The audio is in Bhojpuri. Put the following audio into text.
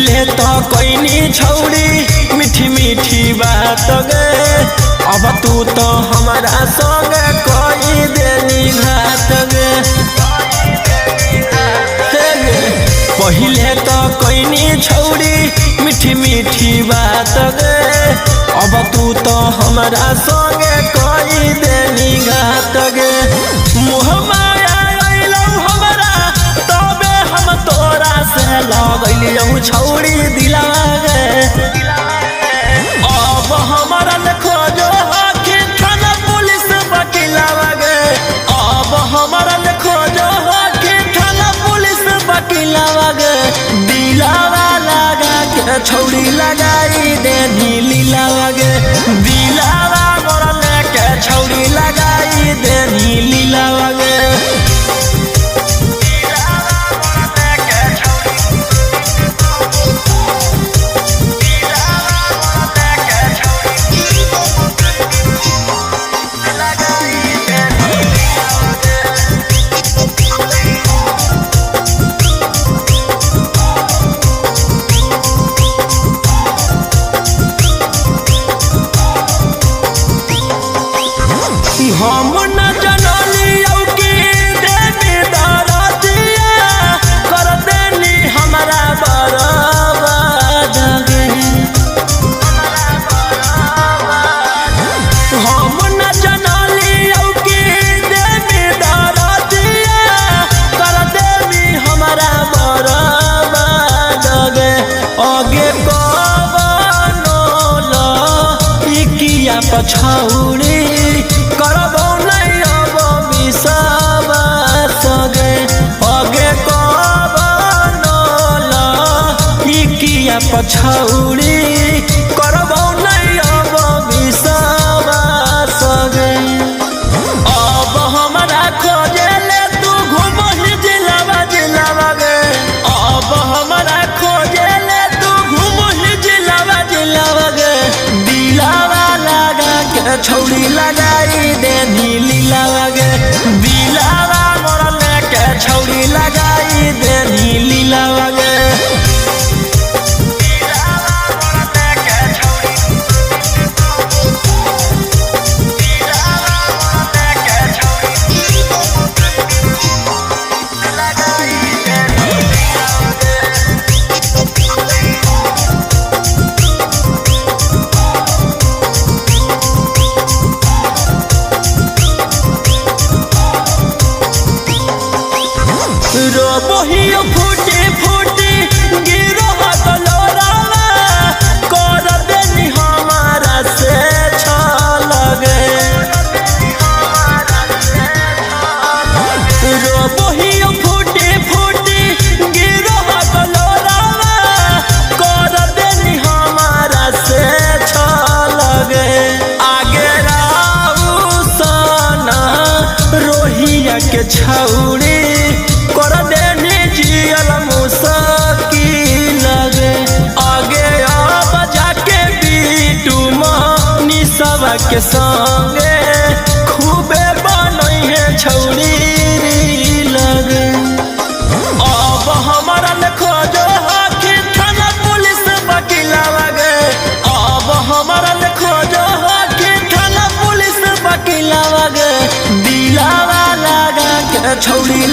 पहिले तो कोई छौड़ी मीठी मीठी बात गे, अब तू तो हमारा संग कोई देनी घात गे। पहिले तो कोई छौड़ी मीठी मीठी बात गे, अब तू तो हमारा संग कोई देनी घात गे। मुँह माया अइलौ हमरा तबे हम तोरा से लगलियौ छौड़ी दिलावा गे। अब हमारा खोजो हकी थाना पुलिस वकीलावा गे, अब हमारा खोजो हकी थाना पुलिस वकीलावा गे। दिलावा लगा के छौड़ी लगाई देनी लीलावा गे, दिलावा मोरा लेके छौड़ी लगाई देनी लीलावा गे। हम न जनलियौ कि देवी दरदिया कर देनी हमरा बर्बाद गे। हम न जनलियौ कि देवी दरदिया कर देनी हमरा बर्बाद गे। आगे कवनो लइकिया पछौड़ी करबो नहीं अब विश्वास गे। आगे कवनो लइकिया पछौड़ी करबो नहीं अब विश्वास गे। अब हमरा खोजेले तू घूमही जिलावा जिलावा गे, अब हमरा खोजेले तू घूमही जिलावा जिलावा गे। दिलावा लगा के छौड़ी लगाई देनी लीलावा गे, दिलावा मोरा लेके छौड़ी लगाई देनी लीलावा गे। रोबोहियो फूटी फूटी गिरो गलोरावा कर देनी हमारा से छल गे। रोबोहियो फूटी फूटी गिरो गलोरावा कर देनी हमारा से छल गे। आगे राऊ सना रोहिया के छौड़ी कर देनी जियल मुश्किल गे। आगे अब जाके बीटू निसवा के संगे खूबे बनई है छौड़ी लगे। अब हमारा खोजो हकी थाना पुलिस वकीलावा गे, अब हमारा खोजो हकी थाना पुलिस वकीलावा गे। दिलावा लगा के छौड़ी